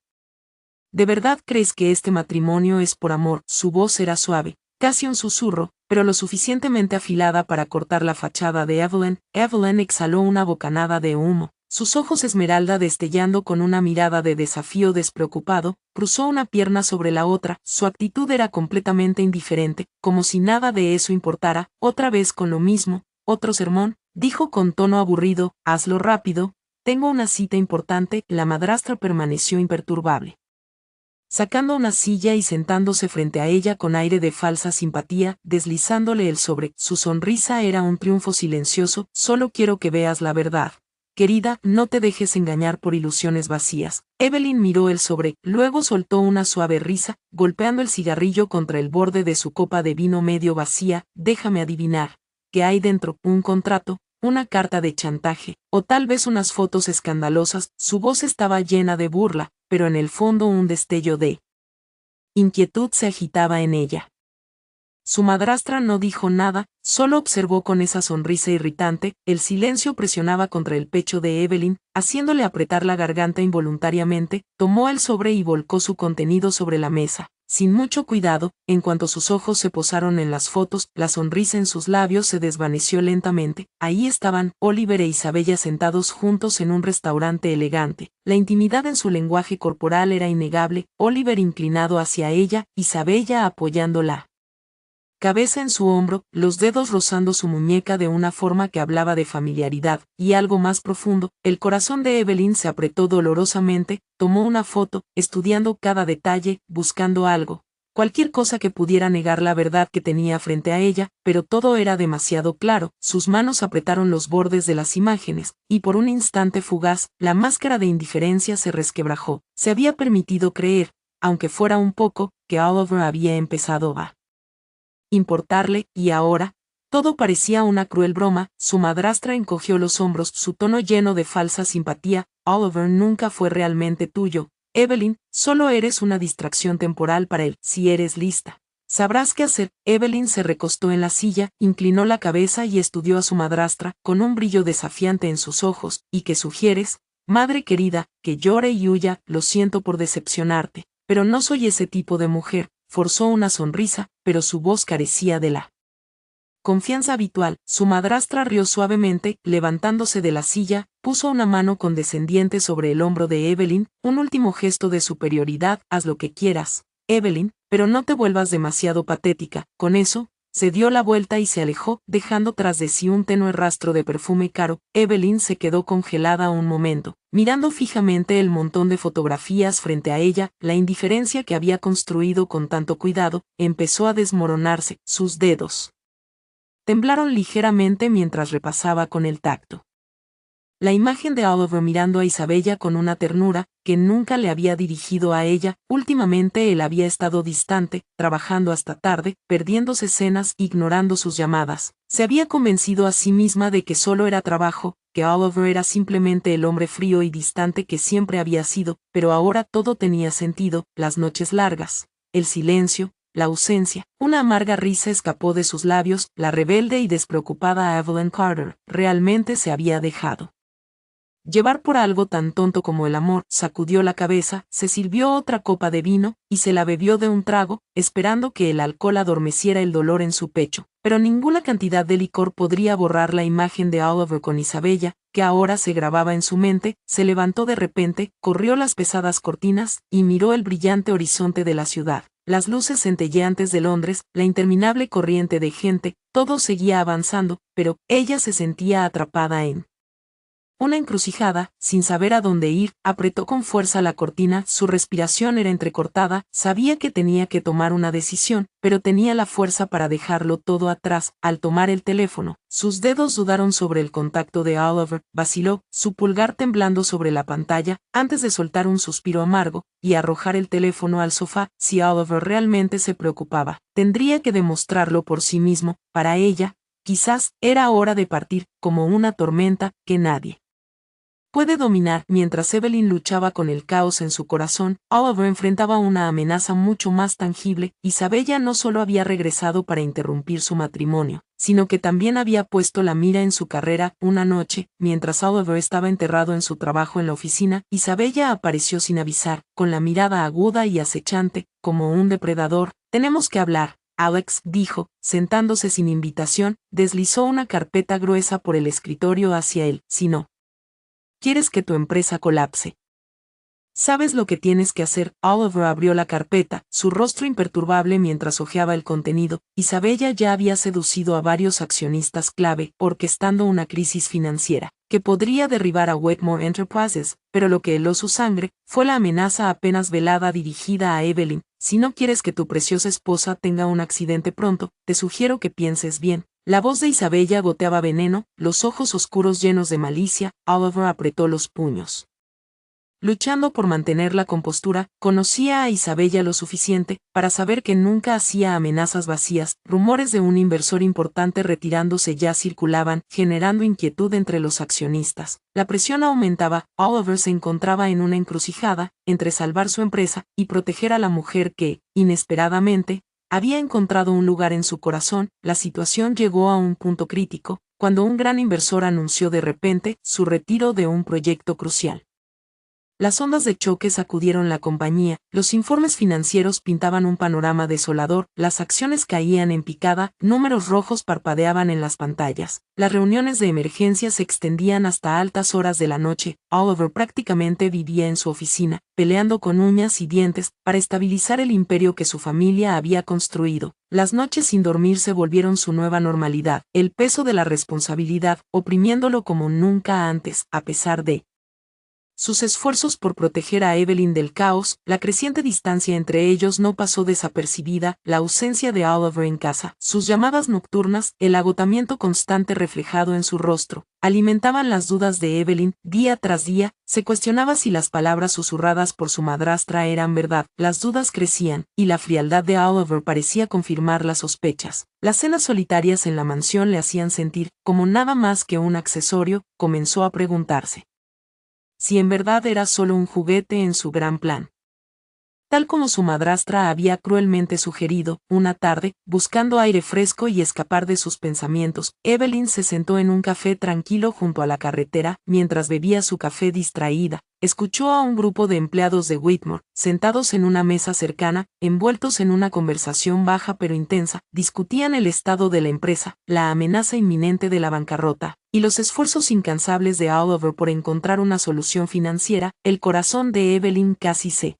A: ¿de verdad crees que este matrimonio es por amor? Su voz era suave, casi un susurro, pero lo suficientemente afilada para cortar la fachada de Evelyn. Evelyn exhaló una bocanada de humo, sus ojos esmeralda destellando con una mirada de desafío despreocupado. Cruzó una pierna sobre la otra, su actitud era completamente indiferente, como si nada de eso importara. Otra vez con lo mismo, otro sermón, dijo con tono aburrido: hazlo rápido, tengo una cita importante. La madrastra permaneció imperturbable, sacando una silla y sentándose frente a ella con aire de falsa simpatía, deslizándole el sobre. Su sonrisa era un triunfo silencioso. Solo quiero que veas la verdad. Querida, no te dejes engañar por ilusiones vacías. Evelyn miró el sobre, luego soltó una suave risa, golpeando el cigarrillo contra el borde de su copa de vino medio vacía. Déjame adivinar. ¿Qué hay dentro? ¿Un contrato? ¿Una carta de chantaje? ¿O tal vez unas fotos escandalosas? Su voz estaba llena de burla, pero en el fondo un destello de inquietud se agitaba en ella. Su madrastra no dijo nada, solo observó con esa sonrisa irritante. El silencio presionaba contra el pecho de Evelyn, haciéndole apretar la garganta involuntariamente. Tomó el sobre y volcó su contenido sobre la mesa. Sin mucho cuidado, en cuanto sus ojos se posaron en las fotos, la sonrisa en sus labios se desvaneció lentamente. Ahí estaban Oliver e Isabella sentados juntos en un restaurante elegante. La intimidad en su lenguaje corporal era innegable, Oliver inclinado hacia ella, Isabella apoyándola cabeza en su hombro, los dedos rozando su muñeca de una forma que hablaba de familiaridad, y algo más profundo. El corazón de Evelyn se apretó dolorosamente, tomó una foto, estudiando cada detalle, buscando algo, cualquier cosa que pudiera negar la verdad que tenía frente a ella, pero todo era demasiado claro. Sus manos apretaron los bordes de las imágenes, y por un instante fugaz, la máscara de indiferencia se resquebrajó. Se había permitido creer, aunque fuera un poco, que Oliver había empezado a importarle, y ahora, todo parecía una cruel broma. Su madrastra encogió los hombros, su tono lleno de falsa simpatía. Oliver nunca fue realmente tuyo, Evelyn, solo eres una distracción temporal para él. Si eres lista, sabrás qué hacer. Evelyn se recostó en la silla, inclinó la cabeza y estudió a su madrastra, con un brillo desafiante en sus ojos. ¿Y qué sugieres? Madre querida, que llore y huya. Lo siento por decepcionarte, pero no soy ese tipo de mujer. Forzó una sonrisa, pero su voz carecía de la confianza habitual. Su madrastra rió suavemente, levantándose de la silla, puso una mano condescendiente sobre el hombro de Evelyn, un último gesto de superioridad. Haz lo que quieras, Evelyn, pero no te vuelvas demasiado patética. Con eso, se dio la vuelta y se alejó, dejando tras de sí un tenue rastro de perfume caro. Evelyn se quedó congelada un momento, mirando fijamente el montón de fotografías frente a ella. La indiferencia que había construido con tanto cuidado empezó a desmoronarse. Sus dedos temblaron ligeramente mientras repasaba con el tacto la imagen de Oliver mirando a Isabella con una ternura que nunca le había dirigido a ella. Últimamente él había estado distante, trabajando hasta tarde, perdiéndose cenas, ignorando sus llamadas. Se había convencido a sí misma de que solo era trabajo, que Oliver era simplemente el hombre frío y distante que siempre había sido, pero ahora todo tenía sentido. Las noches largas, el silencio, la ausencia. Una amarga risa escapó de sus labios. La rebelde y despreocupada Evelyn Carter realmente se había dejado llevar por algo tan tonto como el amor. Sacudió la cabeza, se sirvió otra copa de vino, y se la bebió de un trago, esperando que el alcohol adormeciera el dolor en su pecho. Pero ninguna cantidad de licor podría borrar la imagen de Oliver con Isabella, que ahora se grababa en su mente. Se levantó de repente, corrió las pesadas cortinas, y miró el brillante horizonte de la ciudad. Las luces centelleantes de Londres, la interminable corriente de gente, todo seguía avanzando, pero ella se sentía atrapada en una encrucijada. Sin saber a dónde ir, apretó con fuerza la cortina. Su respiración era entrecortada, sabía que tenía que tomar una decisión, pero tenía la fuerza para dejarlo todo atrás. Al tomar el teléfono, sus dedos dudaron sobre el contacto de Oliver, vaciló, su pulgar temblando sobre la pantalla, antes de soltar un suspiro amargo, y arrojar el teléfono al sofá. Si Oliver realmente se preocupaba, tendría que demostrarlo por sí mismo. Para ella, quizás, era hora de partir, como una tormenta que nadie puede dominar. Mientras Evelyn luchaba con el caos en su corazón, Oliver enfrentaba una amenaza mucho más tangible. Isabella no solo había regresado para interrumpir su matrimonio, sino que también había puesto la mira en su carrera. Una noche, mientras Oliver estaba enterrado en su trabajo en la oficina, Isabella apareció sin avisar, con la mirada aguda y acechante, como un depredador. Tenemos que hablar, Alex, dijo, sentándose sin invitación. Deslizó una carpeta gruesa por el escritorio hacia él. Si no quieres que tu empresa colapse, ¿sabes lo que tienes que hacer? Oliver abrió la carpeta, su rostro imperturbable mientras hojeaba el contenido. Isabella ya había seducido a varios accionistas clave, orquestando una crisis financiera que podría derribar a Wetmore Enterprises, pero lo que heló su sangre fue la amenaza apenas velada dirigida a Evelyn. Si no quieres que tu preciosa esposa tenga un accidente pronto, te sugiero que pienses bien. La voz de Isabella goteaba veneno, los ojos oscuros llenos de malicia. Oliver apretó los puños. Luchando por mantener la compostura, conocía a Isabella lo suficiente para saber que nunca hacía amenazas vacías. Rumores de un inversor importante retirándose ya circulaban, generando inquietud entre los accionistas. La presión aumentaba. Oliver se encontraba en una encrucijada, entre salvar su empresa y proteger a la mujer que, inesperadamente, había encontrado un lugar en su corazón. La situación llegó a un punto crítico, cuando un gran inversor anunció de repente su retiro de un proyecto crucial. Las ondas de choque sacudieron la compañía, los informes financieros pintaban un panorama desolador, las acciones caían en picada, números rojos parpadeaban en las pantallas, las reuniones de emergencia se extendían hasta altas horas de la noche. Oliver prácticamente vivía en su oficina, peleando con uñas y dientes para estabilizar el imperio que su familia había construido. Las noches sin dormir se volvieron su nueva normalidad, el peso de la responsabilidad oprimiéndolo como nunca antes, a pesar de sus esfuerzos por proteger a Evelyn del caos. La creciente distancia entre ellos no pasó desapercibida, la ausencia de Oliver en casa, sus llamadas nocturnas, el agotamiento constante reflejado en su rostro, alimentaban las dudas de Evelyn. Día tras día, se cuestionaba si las palabras susurradas por su madrastra eran verdad. Las dudas crecían, y la frialdad de Oliver parecía confirmar las sospechas. Las cenas solitarias en la mansión le hacían sentir como nada más que un accesorio. Comenzó a preguntarse si en verdad era solo un juguete en su gran plan. Tal como su madrastra había cruelmente sugerido, una tarde, buscando aire fresco y escapar de sus pensamientos, Evelyn se sentó en un café tranquilo junto a la carretera. Mientras bebía su café distraída, escuchó a un grupo de empleados de Whitmore, sentados en una mesa cercana, envueltos en una conversación baja pero intensa, discutían el estado de la empresa, la amenaza inminente de la bancarrota, y los esfuerzos incansables de Oliver por encontrar una solución financiera. El corazón de Evelyn casi se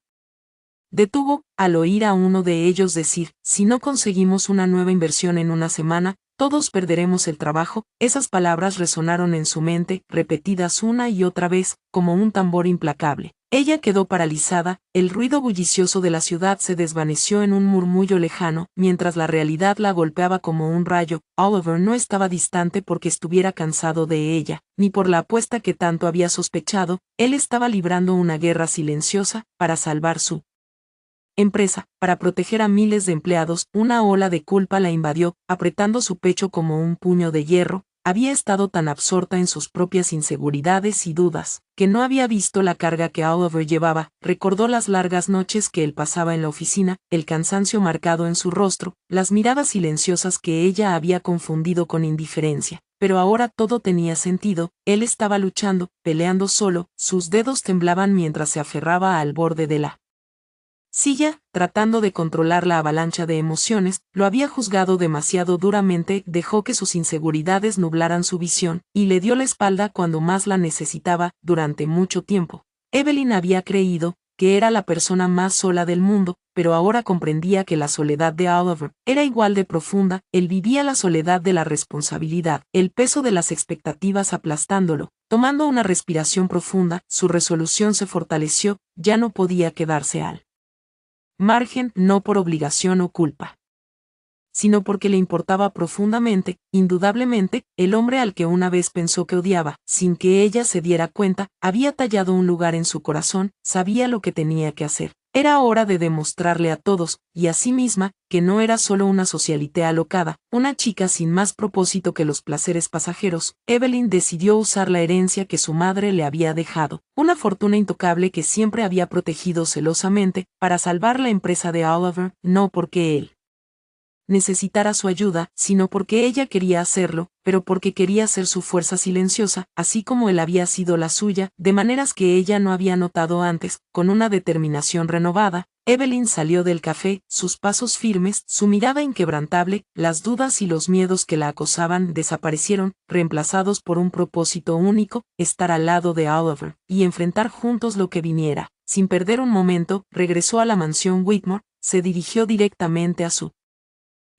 A: detuvo al oír a uno de ellos decir: si no conseguimos una nueva inversión en una semana, todos perderemos el trabajo. Esas palabras resonaron en su mente, repetidas una y otra vez, como un tambor implacable. Ella quedó paralizada, el ruido bullicioso de la ciudad se desvaneció en un murmullo lejano, mientras la realidad la golpeaba como un rayo. Oliver no estaba distante porque estuviera cansado de ella, ni por la apuesta que tanto había sospechado. Él estaba librando una guerra silenciosa para salvar su empresa, para proteger a miles de empleados. Una ola de culpa la invadió, apretando su pecho como un puño de hierro. Había estado tan absorta en sus propias inseguridades y dudas, que no había visto la carga que Oliver llevaba. Recordó las largas noches que él pasaba en la oficina, el cansancio marcado en su rostro, las miradas silenciosas que ella había confundido con indiferencia. Pero ahora todo tenía sentido. Él estaba luchando, peleando solo, sus dedos temblaban mientras se aferraba al borde de la silla, tratando de controlar la avalancha de emociones. Lo había juzgado demasiado duramente, dejó que sus inseguridades nublaran su visión, y le dio la espalda cuando más la necesitaba. Durante mucho tiempo, Evelyn había creído que era la persona más sola del mundo, pero ahora comprendía que la soledad de Oliver era igual de profunda. Él vivía la soledad de la responsabilidad, el peso de las expectativas aplastándolo. Tomando una respiración profunda, su resolución se fortaleció. Ya no podía quedarse al margen, no por obligación o culpa, sino porque le importaba profundamente. Indudablemente, el hombre al que una vez pensó que odiaba, sin que ella se diera cuenta, había tallado un lugar en su corazón. Sabía lo que tenía que hacer. Era hora de demostrarle a todos, y a sí misma, que no era solo una socialité alocada, una chica sin más propósito que los placeres pasajeros. Evelyn decidió usar la herencia que su madre le había dejado, una fortuna intocable que siempre había protegido celosamente, para salvar la empresa de Oliver. No porque él necesitara su ayuda, sino porque ella quería hacerlo, pero porque quería ser su fuerza silenciosa, así como él había sido la suya, de maneras que ella no había notado antes. Con una determinación renovada, Evelyn salió del café, sus pasos firmes, su mirada inquebrantable. Las dudas y los miedos que la acosaban desaparecieron, reemplazados por un propósito único: estar al lado de Oliver, y enfrentar juntos lo que viniera. Sin perder un momento, regresó a la mansión Whitmore, se dirigió directamente a su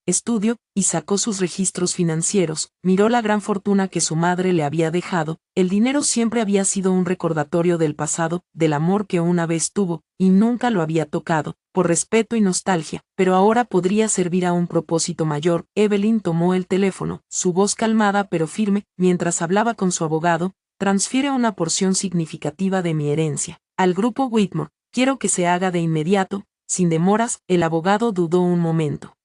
A: estudio, y sacó sus registros financieros, miró la gran fortuna que su madre le había dejado. El dinero siempre había sido un recordatorio del pasado, del amor que una vez tuvo, y nunca lo había tocado, por respeto y nostalgia, pero ahora podría servir a un propósito mayor. Evelyn tomó el teléfono, su voz calmada pero firme, mientras hablaba con su abogado. Transfiere una porción significativa de mi herencia al grupo Whitmore. Quiero que se haga de inmediato, sin demoras. El abogado dudó un momento.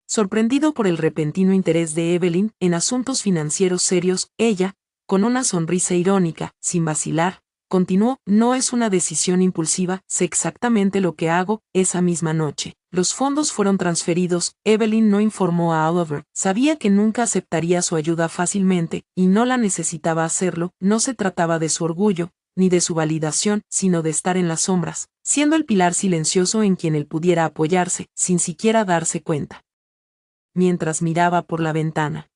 A: Sorprendido por el repentino interés de Evelyn en asuntos financieros serios, ella, con una sonrisa irónica, sin vacilar, continuó: no es una decisión impulsiva, sé exactamente lo que hago. Esa misma noche, los fondos fueron transferidos. Evelyn no informó a Oliver, sabía que nunca aceptaría su ayuda fácilmente, y no la necesitaba hacerlo. No se trataba de su orgullo, ni de su validación, sino de estar en las sombras, siendo el pilar silencioso en quien él pudiera apoyarse, sin siquiera darse cuenta. Mientras miraba por la ventana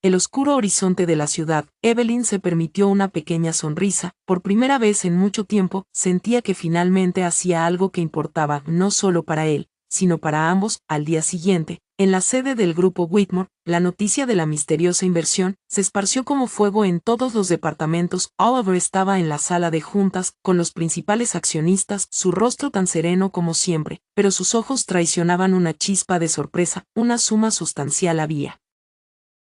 A: el oscuro horizonte de la ciudad, Evelyn se permitió una pequeña sonrisa. Por primera vez en mucho tiempo, sentía que finalmente hacía algo que importaba no solo para él, sino para ambos. Al día siguiente, en la sede del grupo Whitmore, la noticia de la misteriosa inversión se esparció como fuego en todos los departamentos. Oliver estaba en la sala de juntas, con los principales accionistas, su rostro tan sereno como siempre, pero sus ojos traicionaban una chispa de sorpresa. Una suma sustancial había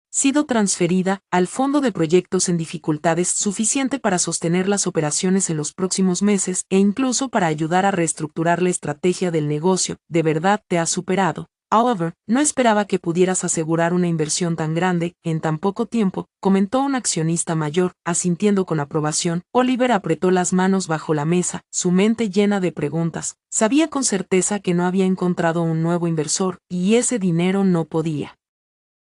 A: sido transferida al fondo de proyectos en dificultades, suficiente para sostener las operaciones en los próximos meses e incluso para ayudar a reestructurar la estrategia del negocio. ¿De verdad te has superado, Oliver? No esperaba que pudieras asegurar una inversión tan grande en tan poco tiempo, comentó un accionista mayor, asintiendo con aprobación. Oliver apretó las manos bajo la mesa, su mente llena de preguntas. Sabía con certeza que no había encontrado un nuevo inversor, y ese dinero no podía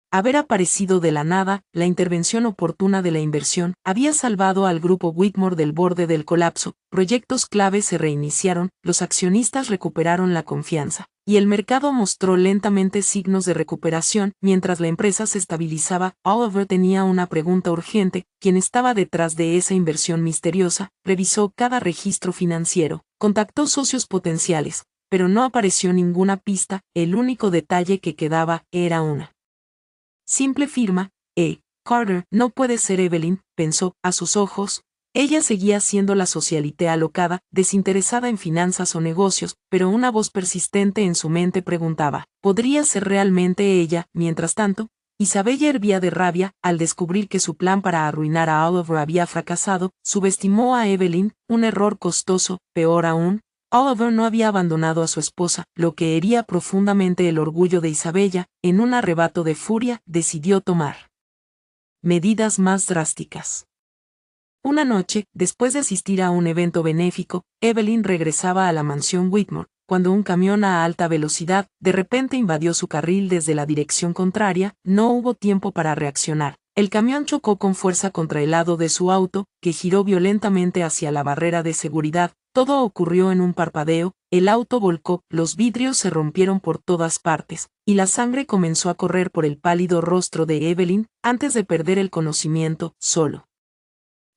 A: haber aparecido de la nada. La intervención oportuna de la inversión había salvado al grupo Whitmore del borde del colapso. Proyectos clave se reiniciaron, los accionistas recuperaron la confianza, y el mercado mostró lentamente signos de recuperación. Mientras la empresa se estabilizaba, Oliver tenía una pregunta urgente: ¿quién estaba detrás de esa inversión misteriosa? Revisó cada registro financiero, contactó socios potenciales, pero no apareció ninguna pista. El único detalle que quedaba era una simple firma: Carter. No puede ser Evelyn, pensó. A sus ojos, ella seguía siendo la socialité alocada, desinteresada en finanzas o negocios, pero una voz persistente en su mente preguntaba: ¿podría ser realmente ella? Mientras tanto, Isabella hervía de rabia al descubrir que su plan para arruinar a Oliver había fracasado. Subestimó a Evelyn, un error costoso. Peor aún, Oliver no había abandonado a su esposa, lo que hería profundamente el orgullo de Isabella. En un arrebato de furia, decidió tomar medidas más drásticas. Una noche, después de asistir a un evento benéfico, Evelyn regresaba a la mansión Whitmore, cuando un camión a alta velocidad de repente invadió su carril desde la dirección contraria. No hubo tiempo para reaccionar. El camión chocó con fuerza contra el lado de su auto, que giró violentamente hacia la barrera de seguridad. Todo ocurrió en un parpadeo. El auto volcó, los vidrios se rompieron por todas partes, y la sangre comenzó a correr por el pálido rostro de Evelyn. Antes de perder el conocimiento, solo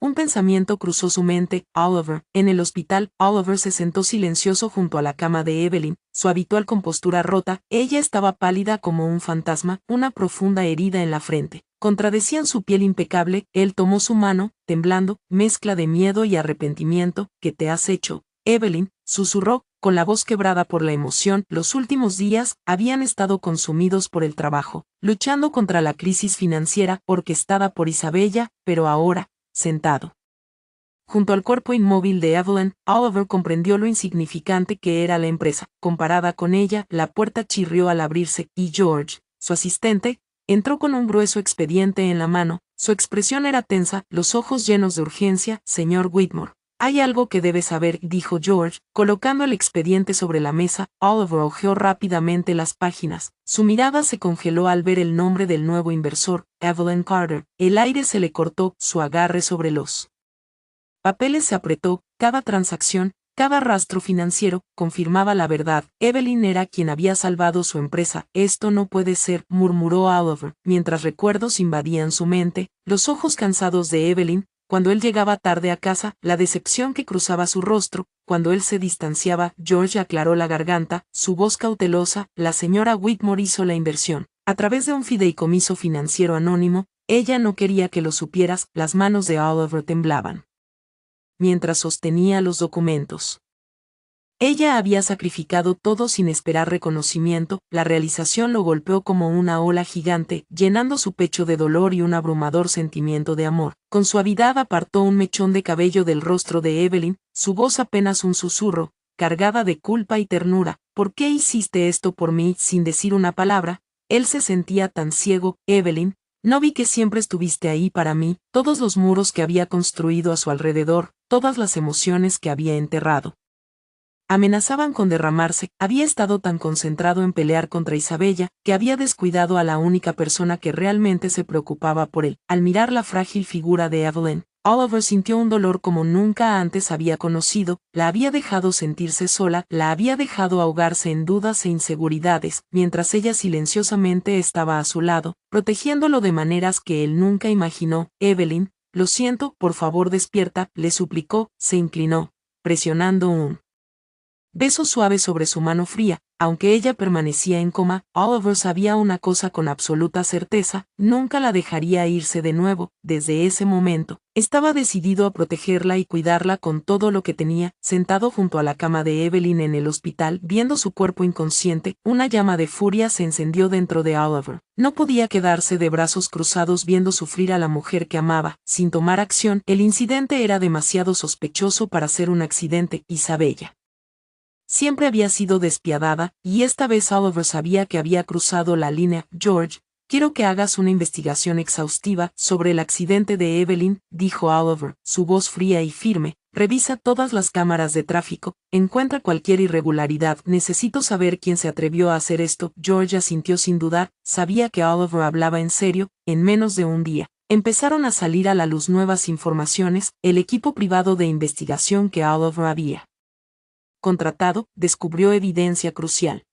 A: un pensamiento cruzó su mente: Oliver. En el hospital, Oliver se sentó silencioso junto a la cama de Evelyn, su habitual compostura rota. Ella estaba pálida como un fantasma, una profunda herida en la frente contradecían su piel impecable. Él tomó su mano, temblando, mezcla de miedo y arrepentimiento. ¿Qué te has hecho, Evelyn?, susurró, con la voz quebrada por la emoción. Los últimos días habían estado consumidos por el trabajo, luchando contra la crisis financiera orquestada por Isabella, pero ahora, sentado junto al cuerpo inmóvil de Evelyn, Oliver comprendió lo insignificante que era la empresa. Comparada con ella, la puerta chirrió al abrirse, y George, su asistente, entró con un grueso expediente en la mano. Su expresión era tensa, los ojos llenos de urgencia. Señor Whitmore, hay algo que debe saber, dijo George, colocando el expediente sobre la mesa. Oliver hojeó rápidamente las páginas. Su mirada se congeló al ver el nombre del nuevo inversor, Evelyn Carter. El aire se le cortó, su agarre sobre los papeles se apretó. Cada transacción, cada rastro financiero, confirmaba la verdad. Evelyn era quien había salvado su empresa. Esto no puede ser, murmuró Oliver, mientras recuerdos invadían su mente. Los ojos cansados de Evelyn Cuando él llegaba tarde a casa, la decepción que cruzaba su rostro, cuando él se distanciaba, George aclaró la garganta, su voz cautelosa, la señora Whitmore hizo la inversión. A través de un fideicomiso financiero anónimo, ella no quería que lo supieras, las manos de Oliver temblaban mientras sostenía los documentos. Ella había sacrificado todo sin esperar reconocimiento, la realización lo golpeó como una ola gigante, llenando su pecho de dolor y un abrumador sentimiento de amor. Con suavidad apartó un mechón de cabello del rostro de Evelyn, su voz apenas un susurro, cargada de culpa y ternura. ¿Por qué hiciste esto por mí sin decir una palabra? Él se sentía tan ciego. Evelyn, no vi que siempre estuviste ahí para mí, todos los muros que había construido a su alrededor, todas las emociones que había enterrado. Amenazaban con derramarse, había estado tan concentrado en pelear contra Isabella, que había descuidado a la única persona que realmente se preocupaba por él. Al mirar la frágil figura de Evelyn, Oliver sintió un dolor como nunca antes había conocido, la había dejado sentirse sola, la había dejado ahogarse en dudas e inseguridades, mientras ella silenciosamente estaba a su lado, protegiéndolo de maneras que él nunca imaginó. Evelyn, lo siento, por favor despierta, le suplicó, se inclinó, presionando un beso suave sobre su mano fría. Aunque ella permanecía en coma, Oliver sabía una cosa con absoluta certeza, nunca la dejaría irse de nuevo. Desde ese momento, estaba decidido a protegerla y cuidarla con todo lo que tenía. Sentado junto a la cama de Evelyn en el hospital, viendo su cuerpo inconsciente, una llama de furia se encendió dentro de Oliver. No podía quedarse de brazos cruzados viendo sufrir a la mujer que amaba, sin tomar acción. El incidente era demasiado sospechoso para ser un accidente. Isabella siempre había sido despiadada, y esta vez Oliver sabía que había cruzado la línea. George, quiero que hagas una investigación exhaustiva sobre el accidente de Evelyn, dijo Oliver, su voz fría y firme. Revisa todas las cámaras de tráfico, encuentra cualquier irregularidad. Necesito saber quién se atrevió a hacer esto. George asintió sin dudar, sabía que Oliver hablaba en serio. En menos de un día, empezaron a salir a la luz nuevas informaciones. El equipo privado de investigación que Oliver había contratado, descubrió evidencia crucial.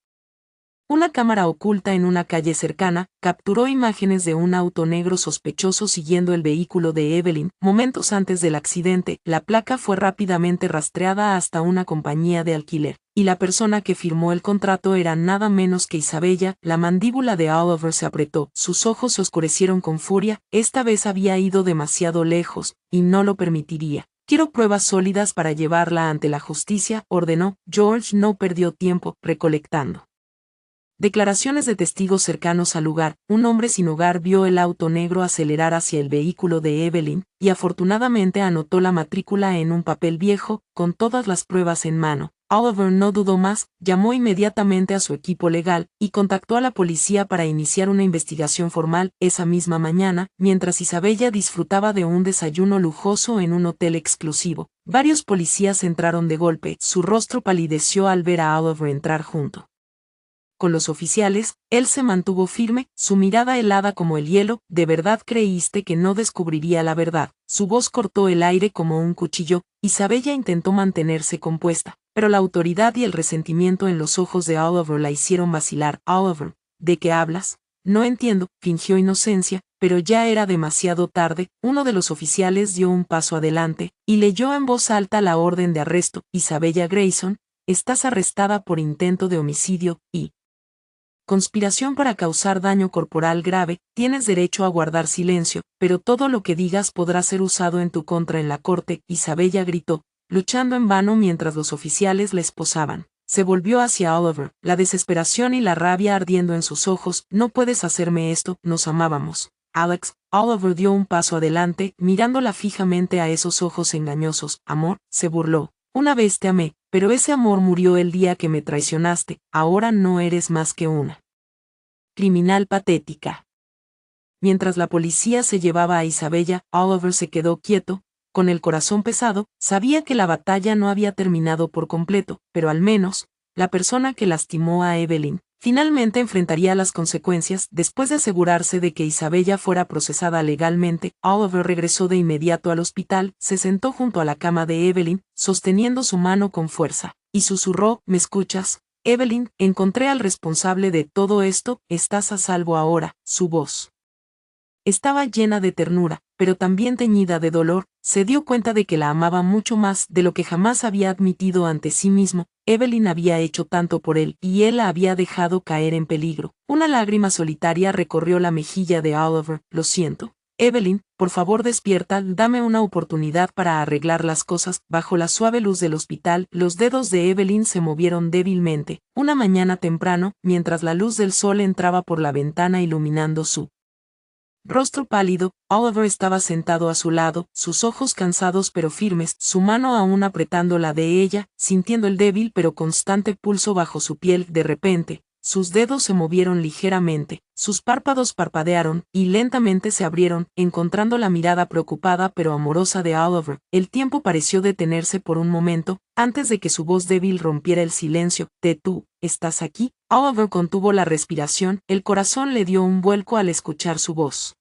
A: Una cámara oculta en una calle cercana capturó imágenes de un auto negro sospechoso siguiendo el vehículo de Evelyn. Momentos antes del accidente, la placa fue rápidamente rastreada hasta una compañía de alquiler, y la persona que firmó el contrato era nada menos que Isabella. La mandíbula de Oliver se apretó, sus ojos se oscurecieron con furia. Esta vez había ido demasiado lejos, y no lo permitiría. Quiero pruebas sólidas para llevarla ante la justicia, ordenó. George no perdió tiempo recolectando declaraciones de testigos cercanos al lugar. Un hombre sin hogar vio el auto negro acelerar hacia el vehículo de Evelyn, y afortunadamente anotó la matrícula en un papel viejo, con todas las pruebas en mano. Oliver no dudó más, llamó inmediatamente a su equipo legal, y contactó a la policía para iniciar una investigación formal. Esa misma mañana, mientras Isabella disfrutaba de un desayuno lujoso en un hotel exclusivo, varios policías entraron de golpe. Su rostro palideció al ver a Oliver entrar junto con los oficiales. Él se mantuvo firme, su mirada helada como el hielo. ¿De verdad creíste que no descubriría la verdad? Su voz cortó el aire como un cuchillo. Isabella intentó mantenerse compuesta, pero la autoridad y el resentimiento en los ojos de Oliver la hicieron vacilar. Oliver, ¿de qué hablas? No entiendo, fingió inocencia, pero ya era demasiado tarde. Uno de los oficiales dio un paso adelante, y leyó en voz alta la orden de arresto. Isabella Grayson, estás arrestada por intento de homicidio y conspiración para causar daño corporal grave. Tienes derecho a guardar silencio, pero todo lo que digas podrá ser usado en tu contra en la corte. Isabella gritó, luchando en vano mientras los oficiales la esposaban. Se volvió hacia Oliver, la desesperación y la rabia ardiendo en sus ojos. No puedes hacerme esto, nos amábamos. Alex. Oliver dio un paso adelante, mirándola fijamente a esos ojos engañosos. Amor, se burló. Una vez te amé, pero ese amor murió el día que me traicionaste. Ahora no eres más que una criminal patética. Mientras la policía se llevaba a Isabella, Oliver se quedó quieto, con el corazón pesado. Sabía que la batalla no había terminado por completo, pero al menos, la persona que lastimó a Evelyn finalmente enfrentaría las consecuencias. Después de asegurarse de que Isabella fuera procesada legalmente, Oliver regresó de inmediato al hospital, se sentó junto a la cama de Evelyn, sosteniendo su mano con fuerza, y susurró, ¿me escuchas? Evelyn, encontré al responsable de todo esto, estás a salvo ahora. Su voz estaba llena de ternura, pero también teñida de dolor, se dio cuenta de que la amaba mucho más de lo que jamás había admitido ante sí mismo. Evelyn había hecho tanto por él, y él la había dejado caer en peligro. Una lágrima solitaria recorrió la mejilla de Oliver. Lo siento, Evelyn, por favor despierta, dame una oportunidad para arreglar las cosas. Bajo la suave luz del hospital, los dedos de Evelyn se movieron débilmente. Una mañana temprano, mientras la luz del sol entraba por la ventana iluminando su rostro pálido, Oliver estaba sentado a su lado, sus ojos cansados pero firmes, su mano aún apretando la de ella, sintiendo el débil pero constante pulso bajo su piel. De repente, sus dedos se movieron ligeramente, sus párpados parpadearon, y lentamente se abrieron, encontrando la mirada preocupada pero amorosa de Oliver. El tiempo pareció detenerse por un momento, antes de que su voz débil rompiera el silencio. ¿Tú estás aquí? Oliver contuvo la respiración, el corazón le dio un vuelco al escuchar su voz.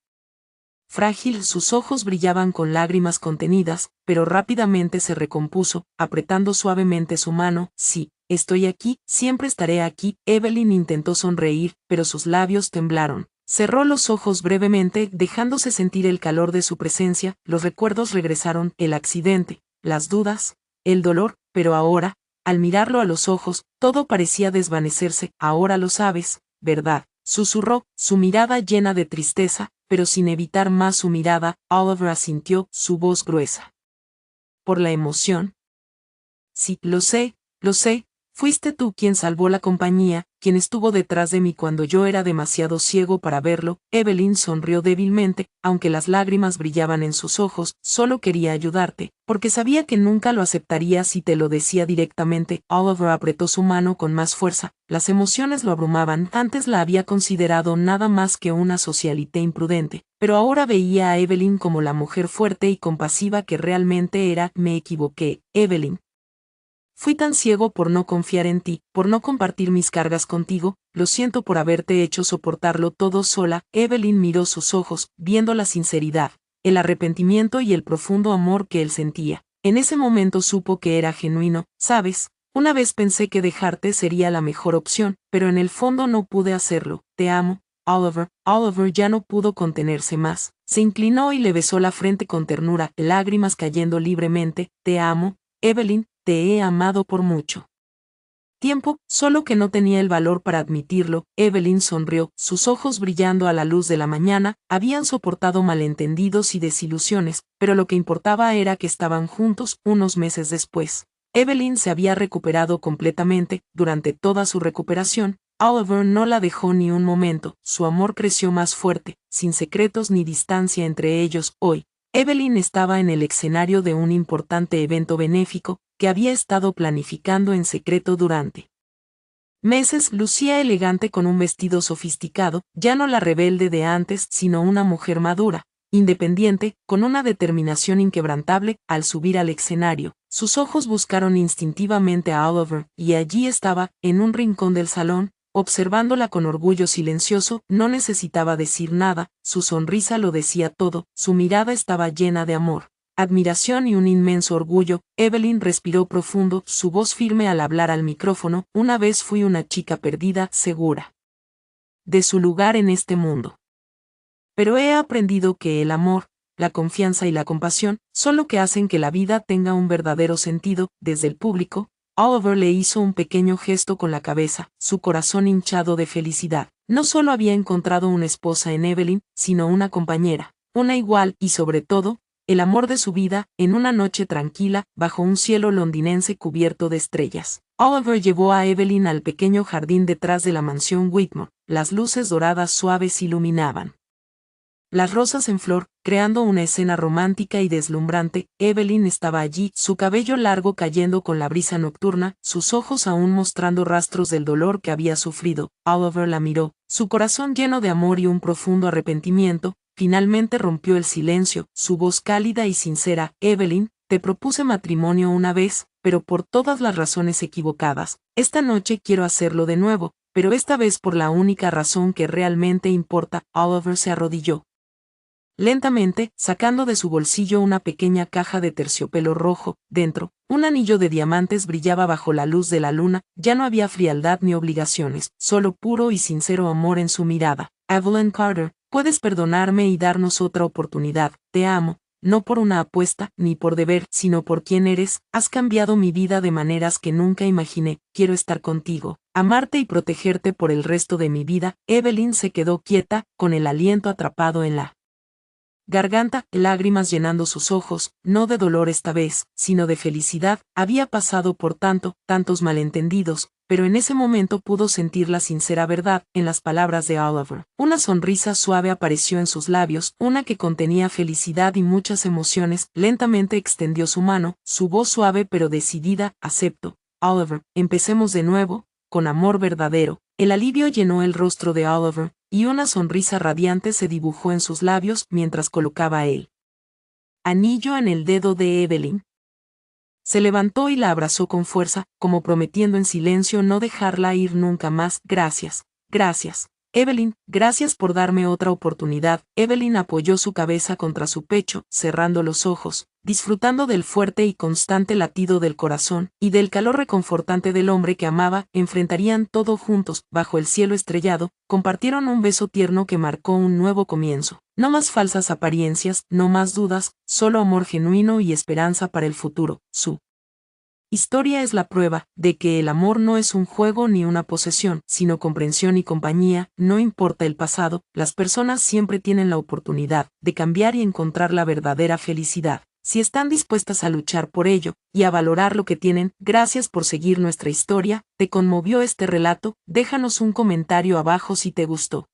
A: Frágil, sus ojos brillaban con lágrimas contenidas, pero rápidamente se recompuso, apretando suavemente su mano. Sí, estoy aquí, siempre estaré aquí. Evelyn intentó sonreír, pero sus labios temblaron. Cerró los ojos brevemente, dejándose sentir el calor de su presencia. Los recuerdos regresaron, el accidente, las dudas, el dolor, pero ahora, al mirarlo a los ojos, todo parecía desvanecerse. Ahora lo sabes, ¿verdad? Susurró, su mirada llena de tristeza, pero sin evitar más su mirada. Oliver asintió, su voz gruesa. ¿Por la emoción? Sí, lo sé, fuiste tú quien salvó la compañía, quien estuvo detrás de mí cuando yo era demasiado ciego para verlo. Evelyn sonrió débilmente, aunque las lágrimas brillaban en sus ojos. Solo quería ayudarte, porque sabía que nunca lo aceptaría si te lo decía directamente. Oliver apretó su mano con más fuerza, las emociones lo abrumaban. Antes la había considerado nada más que una socialité imprudente, pero ahora veía a Evelyn como la mujer fuerte y compasiva que realmente era. Me equivoqué, Evelyn. Fui tan ciego por no confiar en ti, por no compartir mis cargas contigo. Lo siento por haberte hecho soportarlo todo sola. Evelyn miró sus ojos, viendo la sinceridad, el arrepentimiento y el profundo amor que él sentía. En ese momento supo que era genuino. Sabes, una vez pensé que dejarte sería la mejor opción, pero en el fondo no pude hacerlo. Te amo, Oliver. Oliver ya no pudo contenerse más. Se inclinó y le besó la frente con ternura, lágrimas cayendo libremente. Te amo, Evelyn. Te he amado por mucho tiempo, solo que no tenía el valor para admitirlo. Evelyn sonrió, sus ojos brillando a la luz de la mañana. Habían soportado malentendidos y desilusiones, pero lo que importaba era que estaban juntos. Unos meses después, Evelyn se había recuperado completamente. Durante toda su recuperación, Oliver no la dejó ni un momento. Su amor creció más fuerte, sin secretos ni distancia entre ellos. Hoy, Evelyn estaba en el escenario de un importante evento benéfico que había estado planificando en secreto durante meses. Lucía elegante con un vestido sofisticado, ya no la rebelde de antes, sino una mujer madura, independiente, con una determinación inquebrantable. Al subir al escenario, sus ojos buscaron instintivamente a Oliver, y allí estaba, en un rincón del salón, observándola con orgullo silencioso. No necesitaba decir nada, su sonrisa lo decía todo, su mirada estaba llena de amor, admiración y un inmenso orgullo. Evelyn respiró profundo, su voz firme al hablar al micrófono. Una vez fui una chica perdida, segura de su lugar en este mundo. Pero he aprendido que el amor, la confianza y la compasión son lo que hacen que la vida tenga un verdadero sentido. Desde el público, Oliver le hizo un pequeño gesto con la cabeza, su corazón hinchado de felicidad. No solo había encontrado una esposa en Evelyn, sino una compañera, una igual y sobre todo, el amor de su vida. En una noche tranquila, bajo un cielo londinense cubierto de estrellas, Oliver llevó a Evelyn al pequeño jardín detrás de la mansión Whitmore. Las luces doradas suaves iluminaban las rosas en flor, creando una escena romántica y deslumbrante. Evelyn estaba allí, su cabello largo cayendo con la brisa nocturna, sus ojos aún mostrando rastros del dolor que había sufrido. Oliver la miró, su corazón lleno de amor y un profundo arrepentimiento. Finalmente rompió el silencio, su voz cálida y sincera. Evelyn, te propuse matrimonio una vez, pero por todas las razones equivocadas. Esta noche quiero hacerlo de nuevo, pero esta vez por la única razón que realmente importa. Oliver se arrodilló lentamente, sacando de su bolsillo una pequeña caja de terciopelo rojo. Dentro, un anillo de diamantes brillaba bajo la luz de la luna. Ya no había frialdad ni obligaciones, solo puro y sincero amor en su mirada. Evelyn Carter, Puedes perdonarme y darnos otra oportunidad. Te amo, no por una apuesta, ni por deber, sino por quien eres. Has cambiado mi vida de maneras que nunca imaginé. Quiero estar contigo, amarte y protegerte por el resto de mi vida. Evelyn se quedó quieta, con el aliento atrapado en la garganta, lágrimas llenando sus ojos, no de dolor esta vez, sino de felicidad. Había pasado por tantos malentendidos, pero en ese momento pudo sentir la sincera verdad en las palabras de Oliver. Una sonrisa suave apareció en sus labios, una que contenía felicidad y muchas emociones. Lentamente extendió su mano, su voz suave pero decidida. Acepto, Oliver, empecemos de nuevo, con amor verdadero. El alivio llenó el rostro de Oliver, y una sonrisa radiante se dibujó en sus labios mientras colocaba el anillo en el dedo de Evelyn. Se levantó y la abrazó con fuerza, como prometiendo en silencio no dejarla ir nunca más. Gracias, Evelyn, gracias por darme otra oportunidad. Evelyn apoyó su cabeza contra su pecho, cerrando los ojos, disfrutando del fuerte y constante latido del corazón, y del calor reconfortante del hombre que amaba. Enfrentarían todo juntos, bajo el cielo estrellado, compartieron un beso tierno que marcó un nuevo comienzo. No más falsas apariencias, no más dudas, solo amor genuino y esperanza para el futuro. Su historia es la prueba de que el amor no es un juego ni una posesión, sino comprensión y compañía. No importa el pasado, las personas siempre tienen la oportunidad de cambiar y encontrar la verdadera felicidad, si están dispuestas a luchar por ello, y a valorar lo que tienen. Gracias por seguir nuestra historia. ¿Te conmovió este relato? Déjanos un comentario abajo si te gustó.